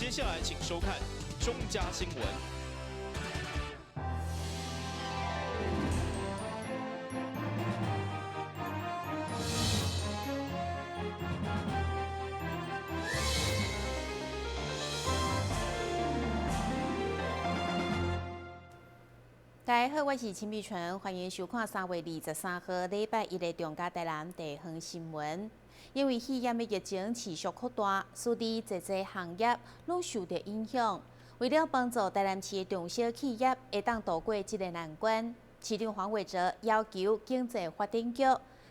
接下来请收看中嘉新闻。大家好，我是陈碧纯，欢迎收看3月23号礼拜一的中嘉台南地方新闻。因为肺炎的疫情持续扩大，使得这些行业拢受到影响。为了帮助台南市的中小企业会当度过这个难关，市长黄伟哲要求经济发展局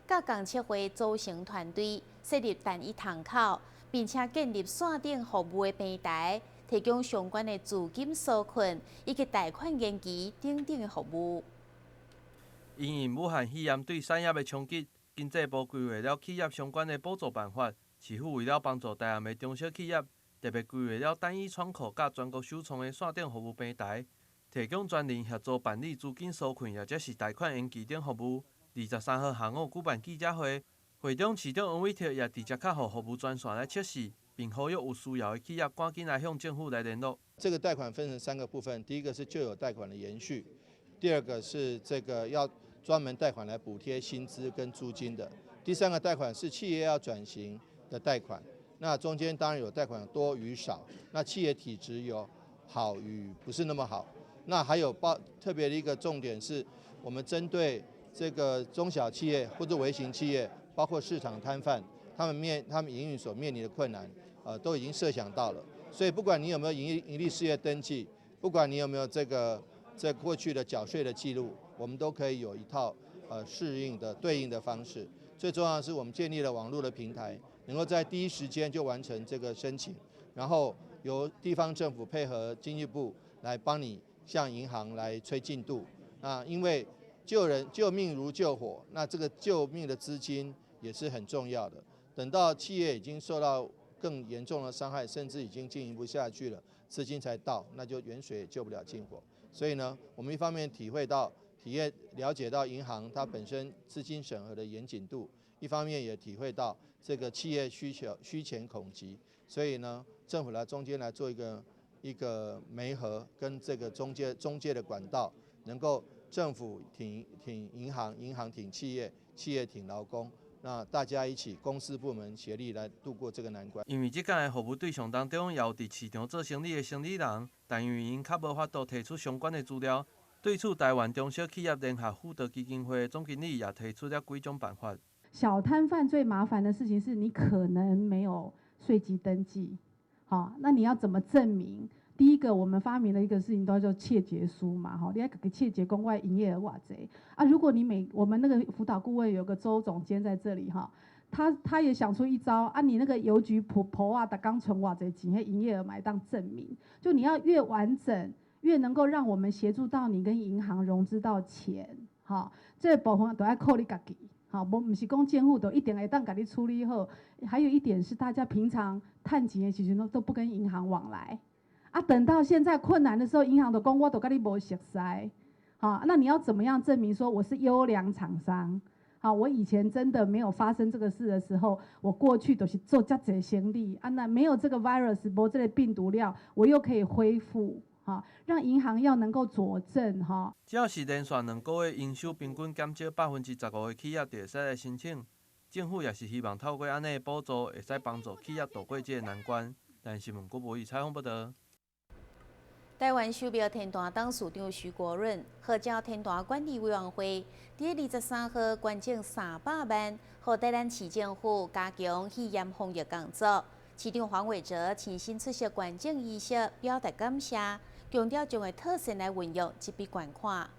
甲公测会组成团队，设立单一窗口，并且建立线顶服务的平台。提供相关的资金纾困以及贷款延期等等的服务。因应武汉肺炎对产业的冲击，经济部规划了企业相关的补助办法。市府为了帮助台南的中小企业，特别规划了单一窗口甲全国首创的线顶服务平台，提供专人协助办理资金纾困，或者是贷款延期等服务。23号下午举办记者会，会中市长王伟哲也直接卡予服务专线来测试。并呼吁有需要的企业赶紧来向政府来联络。这个贷款分成3个部分，第一个是旧有贷款的延续，第二个是这个要专门贷款来补贴薪资跟租金的，第3个贷款是企业要转型的贷款。那中间当然有贷款多与少，那企业体质有好与不是那么好。那还有特别的一个重点是，我们针对这个中小企业或者微型企业，包括市场摊贩，他们营运所面临的困难。都已经设想到了，所以不管你有没有营利事业登记，不管你有没有这过去的缴税的记录，我们都可以有一套适应的对应的方式。最重要的是，我们建立了网络的平台，能够在第一时间就完成这个申请，然后由地方政府配合经济部来帮你向银行来催进度。那因为救命如救火，那这个救命的资金也是很重要的。等到企业已经受到更严重的伤害，甚至已经经营不下去了，资金才到，那就远水也救不了近火。所以呢，我们一方面了解到银行它本身资金审核的严谨度，一方面也体会到这个企业需钱恐急，所以呢，政府来中间来做一个媒合跟这个中介的管道，能够政府挺银行，银行挺企业，企业挺劳工。那大家一起，公司部门协力来度过这个难关。因为这届的服务对象当中，也有伫市场做生意的生意人，但因为因较无法度提出相关的资料，对此台湾中小企业联合辅导基金会总经理也提出了几种办法。小摊贩最麻烦的事情是你可能没有税籍登记，好，那你要怎么证明？第一个，我们发明了一个事情，都叫切结书嘛，哈，你要给切结公外营业额偌济啊。如果你我们那个辅导顾问有个周总监在这里哈，他也想出一招啊，你那个邮局婆啊的刚存偌济钱，营业额买当证明，就你要越完整，越能够让我们协助到你跟银行融资到钱，哈，这部分都要靠你自己。好，不是讲政府都一定会当给你处理好。还有一点是，大家平常探钱的时阵都不跟银行往来。啊，等到现在困难的时候，银行都讲我都跟你无熟悉，好，那你要怎么样证明说我是优良厂商？好，我以前真的没有发生这个事的时候，我过去都是做这些生意啊，那没有这个 virus， 没这个病毒量，我又可以恢复，哈，让银行要能够佐证，哈。只要是连续2个月营收平均减少15%的企业，就会使来申请。政府也是希望透过安尼的补助，会使帮助企业度过这个难关。但新闻郭博宇采访报道。台湾手表天团董事长徐国润号召天团管理委员会，伫23号捐赠300万，予台南市政府加强肺炎防疫工作。市长黄伟哲亲身出席捐赠仪式，表达感谢，强调将会妥善来运用这笔捐款。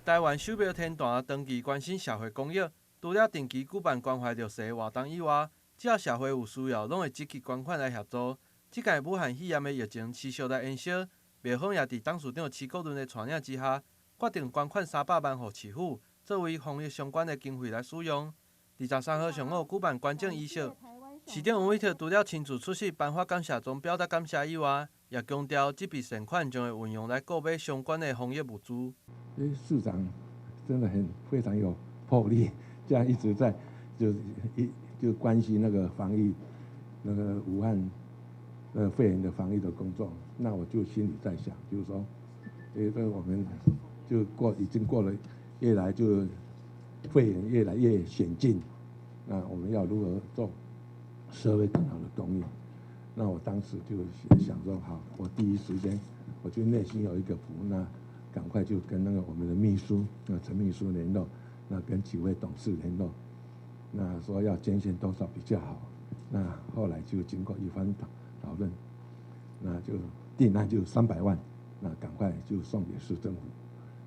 台湾手表天团长期关心社会公益，除了定期举办关怀弱势活动以外，只要社会有需要，拢会积极捐款来协助。这届武汉肺炎的疫情持续来延烧。庙方也伫董事长徐国润的带领之下，决定捐款300万予市府，作为防疫相关的经费来使用。23号上午举办捐赠仪式，市长王伟哲除了亲自出席颁发感谢状表达感谢以外，也强调这笔善款将会运用来购买相关的防疫物资。市长真的非常有魄力，这样一直在就关心那个防疫，那个武汉肺炎的防疫的工作，那我就心里在想，就是说，这个我们就已经过了，肺炎越来越险境，那我们要如何做社会更好的公益？那我当时就想说，好，我第一时间我就内心有一个谱，那赶快就跟我们的秘书陈秘书联络，那跟几位董事联络，那说要捐献多少比较好。那后来就经过一番讨论，那就定案就300万，那赶快就送给市政府。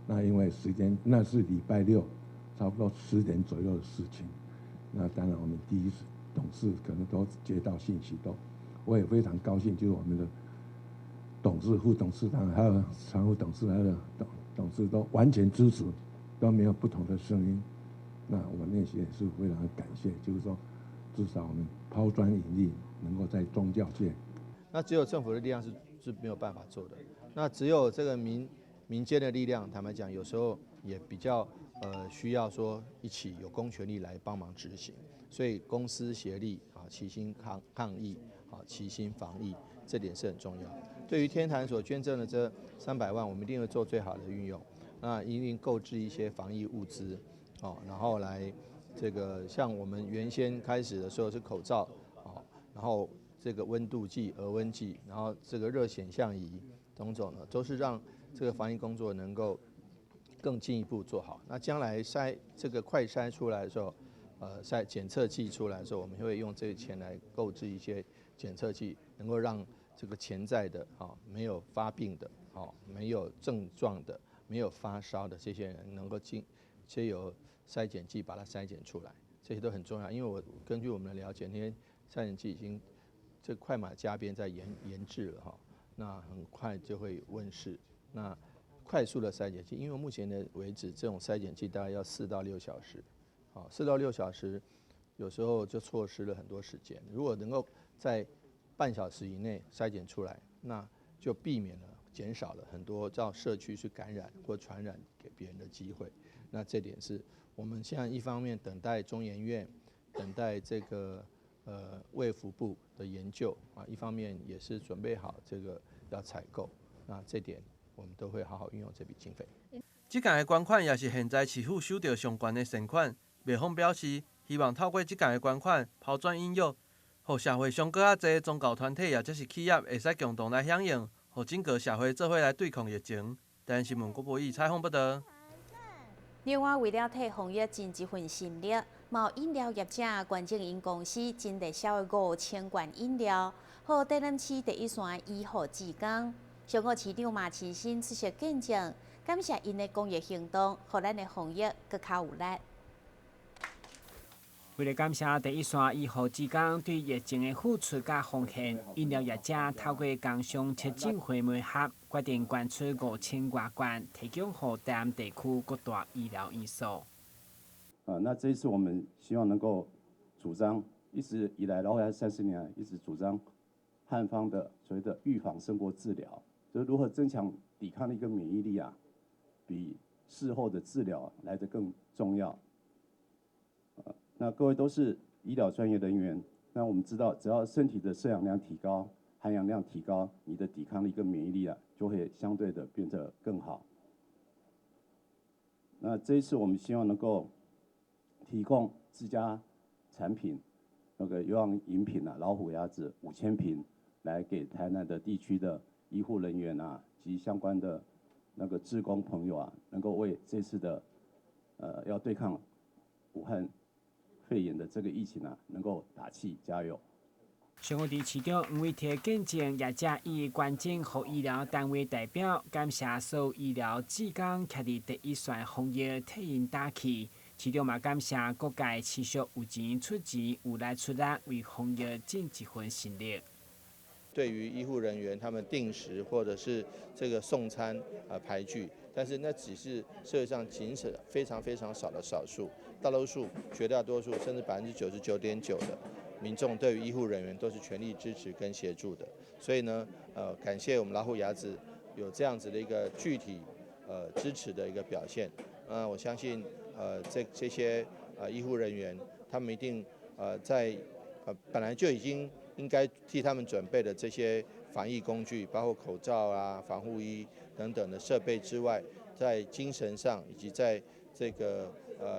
那因为时间那是礼拜六，差不多10点左右的事情。那当然我们第一董事可能都接到信息都，我也非常高兴，就是我们的董事、副董事长还有常务董事还有董事都完全支持，都没有不同的声音。那我内心也是非常感谢，就是说至少我们抛砖引玉，能够在宗教界。那只有政府的力量是没有办法做的。那只有这个民间的力量，坦白讲，有时候也比较需要说一起有公权力来帮忙执行。所以公私协力啊，齐心抗疫啊，齐心防疫，这点是很重要。对于天坛所捐赠的这300万，我们一定会做最好的运用。那一定购置一些防疫物资，哦，然后来这个像我们原先开始的时候是口罩，哦，然后这个温度计、额温计，然后这个热显像仪，种种的都是让这个防疫工作能够更进一步做好。那将来这个快筛出来的时候，检测剂出来的时候，我们会用这个钱来购置一些检测剂，能够让这个潜在的没有发病的，没有症状的，没有发烧的这些人，能够藉由筛检剂把它筛检出来，这些都很重要。因为我根据我们的了解，那些筛检剂已经这快马加鞭在研制了那很快就会问世。那快速的筛检剂，因为目前的为止，这种筛检剂大概要4到6小时，4到6小时，有时候就错失了很多时间。如果能够在半小时以内筛检出来，那就避免了、减少了很多到社区去感染或传染给别人的机会。那这点是我们现在一方面等待中研院、等待这个卫福部的研究一方面也是准备好这个要采购。那这点我们都会好好运用这笔经费。这项的捐款也是现在市府收到相关的善款。卖方表示，希望透过这项的捐款抛砖引玉，让社会上更侪宗教团体也就是企业会使共同来响应，让整个社会做伙来对抗疫情。台湾新闻郭博义采访报道。另外，为了替防疫尽一份心力，某饮料业者关正因公司真地销的5000罐饮料，和台南市第一线1号志工，上个市长马清新出席见证，感谢因的公益行动，让咱的防疫更较有力。为了感谢第一线1号志工对疫情的付出甲奉献，饮料业者透过工商促进会媒合，决定捐出5000多罐，提供给台南地区各大医疗院所。那这一次我们希望能够主张，一直以来，然后30年来一直主张汉方的所谓的预防胜过治疗，就是如何增强抵抗力跟免疫力比事后的治疗来得更重要。那各位都是医疗专业人员，那我们知道，只要身体的摄氧量提高、含氧量提高，你的抵抗力跟免疫力就会相对的变得更好。那这一次我们希望能够提供自家产品，那个有氧饮品老虎鸭子5000瓶，来给台南的地区的医护人员及相关的那个志工朋友能够为这次的要对抗武汉肺炎的这个疫情能够打气加油。上个市长黄伟铁见证业者以捐赠予医疗单位代表，感谢所有医疗志工徛伫第一线防疫替因打气。市长嘛感谢各界持续有钱出钱、有力出力，为防疫尽一份心力。对于医护人员，他们定时或者是这个送餐排聚，但是那只是社会上仅是非常非常少的少数，大多数、绝大多数甚至99.9%的民众对于医护人员都是全力支持跟协助的。所以呢，感谢我们老虎牙子有这样子的一个具体支持的一个表现。我相信这些医护人员，他们一定在本来就已经应该替他们准备的这些防疫工具，包括口罩啊、防护衣等等的设备之外，在精神上以及在这个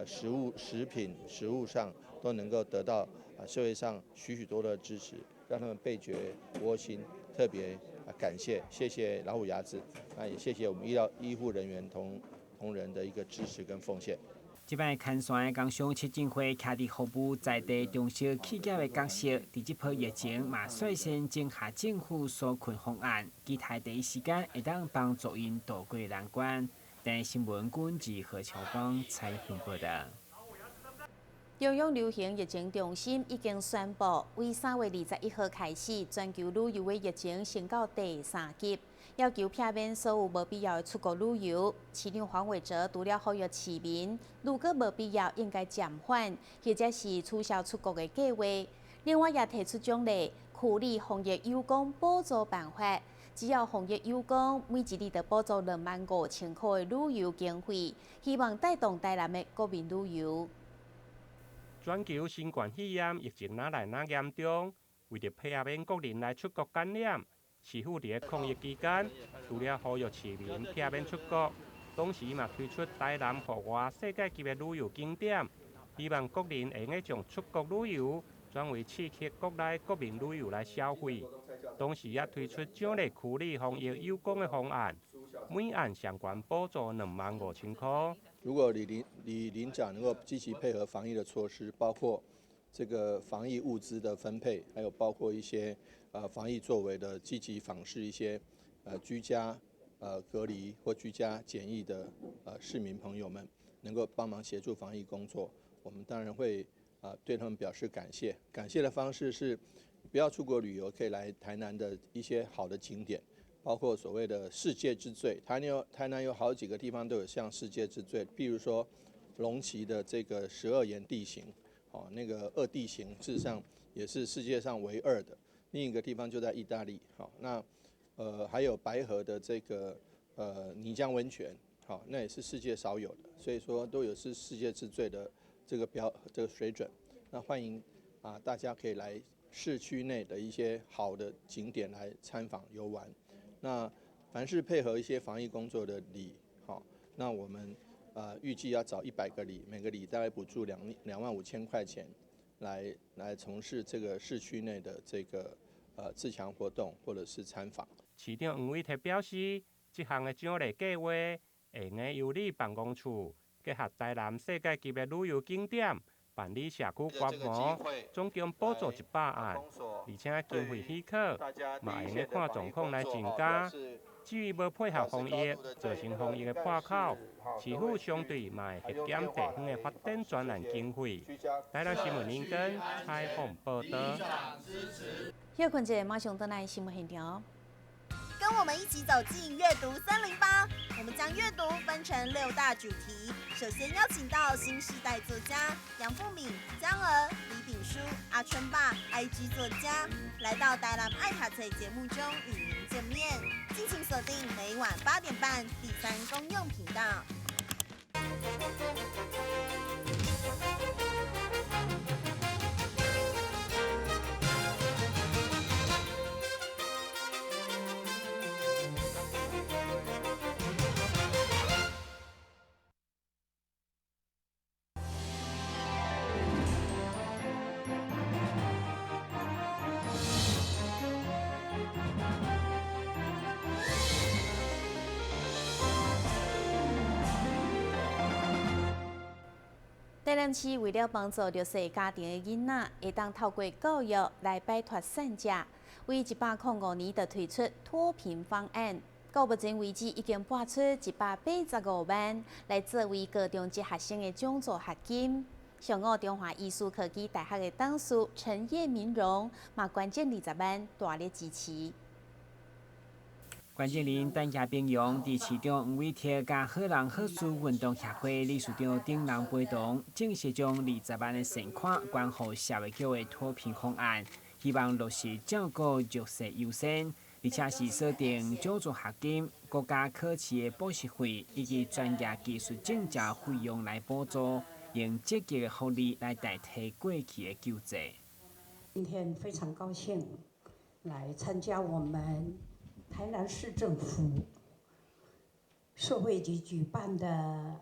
食品、食物上都能够得到社会上许多的支持，让他们倍觉窝心。特别感谢老虎牙子，也谢谢我们医护人员同仁的一个支持跟奉献。即摆牵线的工商基金会徛伫服务在地中小企业的角色，伫即波疫情嘛率先整下政府纾困方案，期待第一时间会当帮助因渡过难关。但新闻管制何超邦采访报道。中央流行疫情中心已经宣布，为3月21号开始，全球旅游的疫情升到第3级，要求避免所有无必要的出国旅游。市长黄伟哲除了呼吁市民，如果无必要，应该暂缓，或者是取消出国的计划。另外，也提出奖励区里防疫有功补助办法，只要防疫有功，每一日就补助25000块的旅游经费，希望带动台南的国民旅游。全球新冠肺炎疫情哪来哪严重？为着避免国人来出国感染，市府伫抗疫期间，除了呼吁市民避免出国，同时嘛推出台南户外世界级的旅游景点，希望国人会用将出国旅游转为刺激国内国民旅游来消费。同时也推出奖励区里防疫有功的方案，每案上悬补助25000块。如果里长能够积极配合防疫的措施，包括这个防疫物资的分配，还有包括一些防疫作为的积极访视一些居家隔离或居家检疫的市民朋友们，能够帮忙协助防疫工作，我们当然会对他们表示感谢。感谢的方式是不要出国旅游，可以来台南的一些好的景点。包括所谓的世界之最，台南有好几个地方都有像世界之最，譬如说龙崎的这个12岩地形，那个2地形事实上也是世界上唯2的。另一个地方就在意大利，那还有白河的这个泥浆温泉，那也是世界少有的，所以说都有是世界之最的这个水准。那欢迎大家可以来市区内的一些好的景点来参访游玩。那凡是配合一些防疫工作的里，那我们预计要找100个里，每个里大概补助25000块钱，来从事这个市区内的这个自强活动或者是参访。市长黄伟哲表示，这项的奖励计划会用由里办公处结合台南世界级的旅游景点，办理社区观摩，总共补助100案，而且经费许可，嘛用看状况来增加。至于无配合防疫，造成防疫的破口，市府相对嘛会核检地方的发展专案经费。台南新闻林根采访报道。休困者马上回来新闻现场。跟我们一起走进阅读308，我们将阅读分成6大主题。首先邀请到新世代作家杨富敏、江儿、李炳书、阿春爸、IG 作家，来到台南爱读册节目中与您见面。敬请锁定每晚8点半第3公用频道。台南市为了帮助弱势家庭的囡仔，会当透过教育来摆脱散食，为105年就推出脱贫方案。到目前为止，已经拨出185万，来作为高中职学生的奖助学金。上午中华艺术科技大学的董事陈叶明荣嘛捐赠20万，大力支持。关键人等下并用伫市长黄伟哲甲好人好事运动协会理事长丁人陪同，正式将20万的善款捐予社会局的脱贫方案，希望落实照顾弱势优先，而且是锁定奖助学金、国家考试的补习费以及专业技术证照费用来补助，用积极的福利来代替过去的救济。今天非常高兴来参加我们台南市政府社会局举办的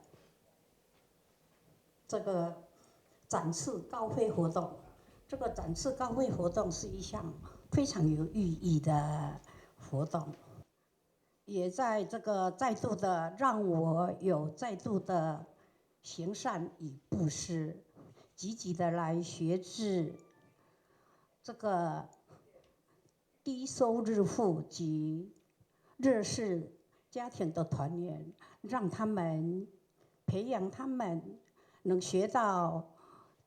这个展翅高飞活动。这个展翅高飞活动是一项非常有寓意的活动，也在这个再度的让我有再度的行善与布施，积极的来学制这个低收入户及弱势家庭的团员，让他们培养他们能学到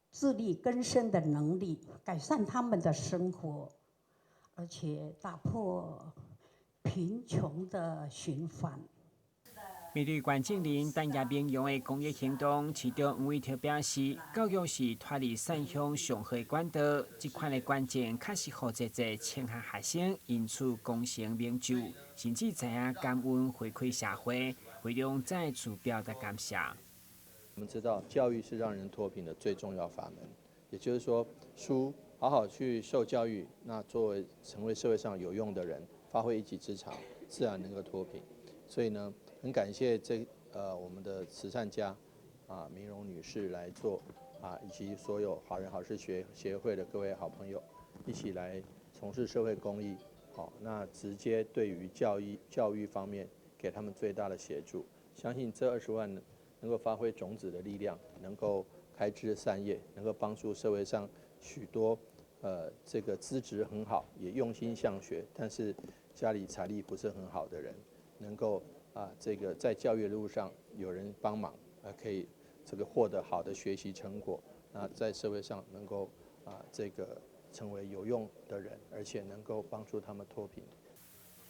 自力更生的能力，改善他们的生活，而且打破贫穷的循环。面对关键人等也并用的公益行动，市长黄伟哲表示，教育是脱离散向上好的管道，这款的关键确实好这青下学生因此功成名就，甚至知影感恩回馈社会，会中再次表达感谢。我们知道，教育是让人脱贫的最重要法门，也就是说，好好去受教育，那作为成为社会上有用的人，发挥一技之长，自然能够脱贫。所以呢，很感谢我们的慈善家明荣女士来做以及所有好人好事协会的各位好朋友一起来从事社会公益。那直接对于教育方面给他们最大的协助，相信这20万能够发挥种子的力量，能够开枝散叶，能够帮助社会上许多这个资质很好，也用心向学，但是家里财力不是很好的人，能够这个在教育的路上有人帮忙，可以这个获得好的学习成果，那在社会上能够这个成为有用的人，而且能够帮助他们脱贫。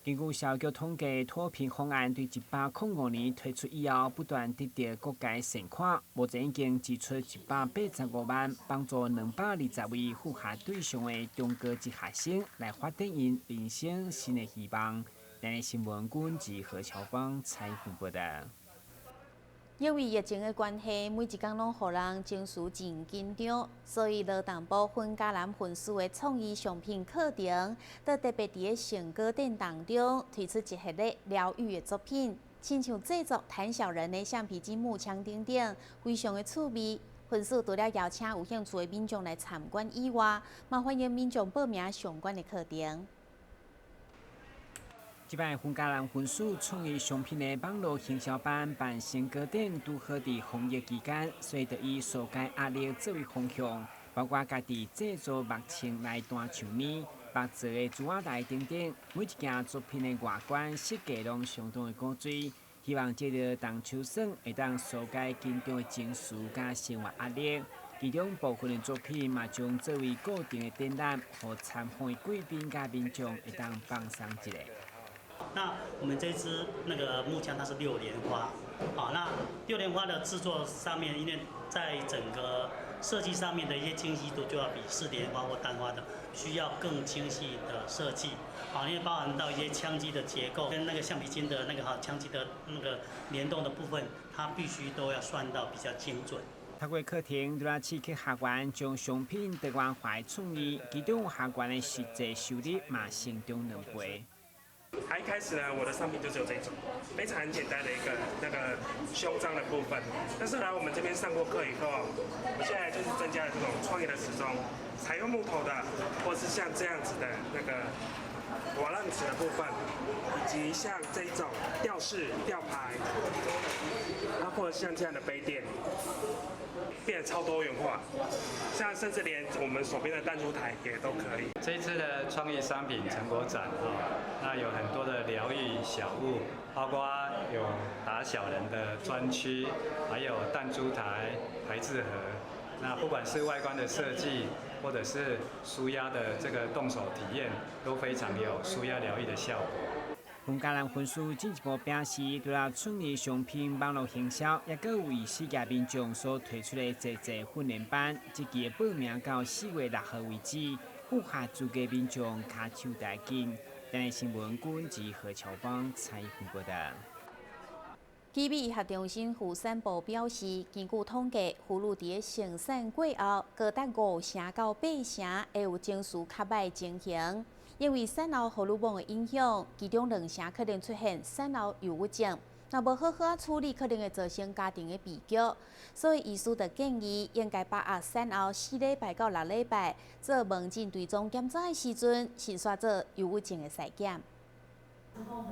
根据消局统计，脱贫方案对1805年推出以后，不断得到各界盛况。目前已经支出185万，帮助220位符合对象的中高级学生来发展因人生新的希望。台新闻管及何乔邦采访报道。因为疫情的关系，每一天拢互人情绪真紧张，所以劳动部分嘉南分署的创意商品课程，在特别伫个成果展当中推出一系列疗愈的作品，亲像制作谭小人的橡皮筋木枪等等，非常的趣味。分署除了邀请有兴趣的民众来参观以外，嘛欢迎民众报名相关的课程。即摆分嘉南分署创意商品的网络行销班办成果展，拄好伫防疫期间，所以就以疏解压力作为方向，包括家己制作木枪来弹唱呢、木做的竹仔台等等，每一件作品的外观设计拢相当的古锥，希望借着动手耍会当疏解紧张的情绪甲生活压力。其中部分的作品嘛，将作为固定的展览，互参访的贵宾甲民众会当放松一下。那我们这支那个木枪它是6莲花，那6莲花的制作上面，因为在整个设计上面的一些清晰度就要比4莲花或单花的需要更清晰的设计，因为包含到一些枪机的结构跟那个橡皮筋的那个枪机的那个联动的部分，它必须都要算到比较精准。透过课程，除了刺激学员将商品多元化创意，其中学员的实际收入嘛成长2倍。一开始呢，我的商品就只有这种，非常很简单的一个那个胸章的部分。但是来我们这边上过课以后，我现在就是增加了这种创意的时钟，采用木头的，或是像这样子的那个瓦楞纸的部分，以及像这一种吊饰、吊牌，然后或者像这样的杯垫。变得超多元化，像甚至连我们手边的弹珠台也都可以。这一次的创意商品成果展那有很多的疗愈小物，包括有打小人的专区，还有弹珠台、排字盒。那不管是外观的设计，或者是舒压的这个动手体验，都非常有舒压疗愈的效果。分嘉南分署进一步表示，除了创意商品网络行销，也各有以世界民众所推出的济训练班，即期报名到4月6号为止，符合资格民众卡手代金。台新闻管及何乔邦采访报道。基比医学中心妇产部表示，根据统计，妇女伫生产过后，高达5成到8成会有情绪较歹情形。因为产后荷尔蒙的影响，其中2成可能出现产后忧郁症。若无好好处理，可能会造成家庭的悲剧。所以，医师就建议应该把握产后4礼拜到6礼拜做门诊追踪检查的时阵，先刷做忧郁症的筛检。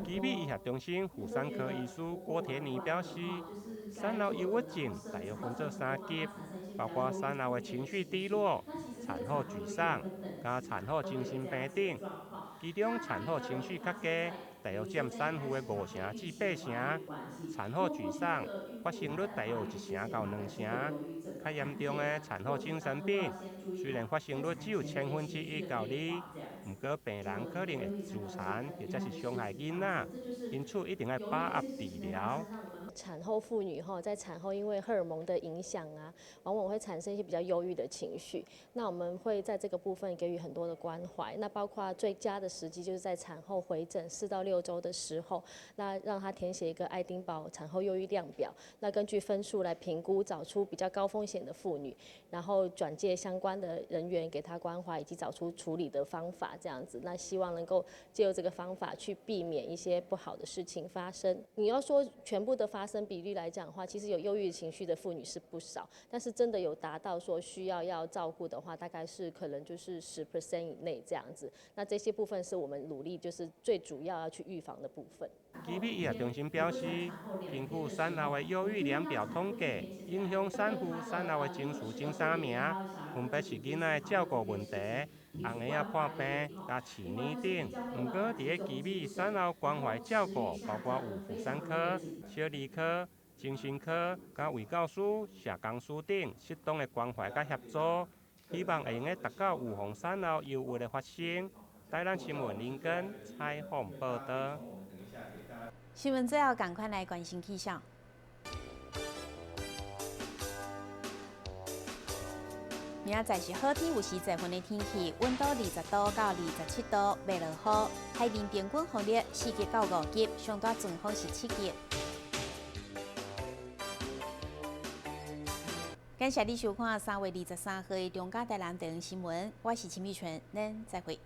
基比医学中心妇产科医师郭田妮表示，产后忧郁症大约分做3级，包括产后的情绪低落、产后沮丧、加产后精神病等。其中产后情绪较低，大约占产妇的5成至8成；产后沮丧发生率大约有1成到2成。较严重的产后精神病，虽然发生率只有1/1000到2%，不过病人可能会自残或者是伤害囡仔，因此一定要把握治疗。产后妇女在产后因为荷尔蒙的影响啊，往往会产生一些比较忧郁的情绪。那我们会在这个部分给予很多的关怀，那包括最佳的时机就是在产后回诊4到6周的时候，那让她填写一个爱丁堡产后忧郁量表，那根据分数来评估，找出比较高风险的妇女，然后转介相关的人员给她关怀，以及找出处理的方法，这样子。那希望能够借由这个方法去避免一些不好的事情发生。你要说全部的发生比率来讲的话，其实有忧郁情绪的妇女是不少，但是真的有达到说需要照顾的话，大概是可能就是10% 以内这样子。那这些部分是我们努力就是最主要去预防的部分。基比医学中心表示，根据产后的忧郁量表统计，影响产妇产后的情绪前3名，分别是囡仔的照顾问题、红鞋仔破病、加饲奶等。不过，伫个基比产后关怀照顾，包括有妇产科、小儿科、精神科、加卫教师、社工师等适当的关怀甲协助，希望会用个达到预防产后忧郁的发生。台咱新闻林根采访报道。新闻最后赶快来关心气象。明仔载是好天有时节分的天气，温度20度到27度，袂落雨。海面平均风力4级到5级，上大阵风是7级。感谢你收看3月23号的中嘉台南电视新闻，我是陈美纯，咱再会。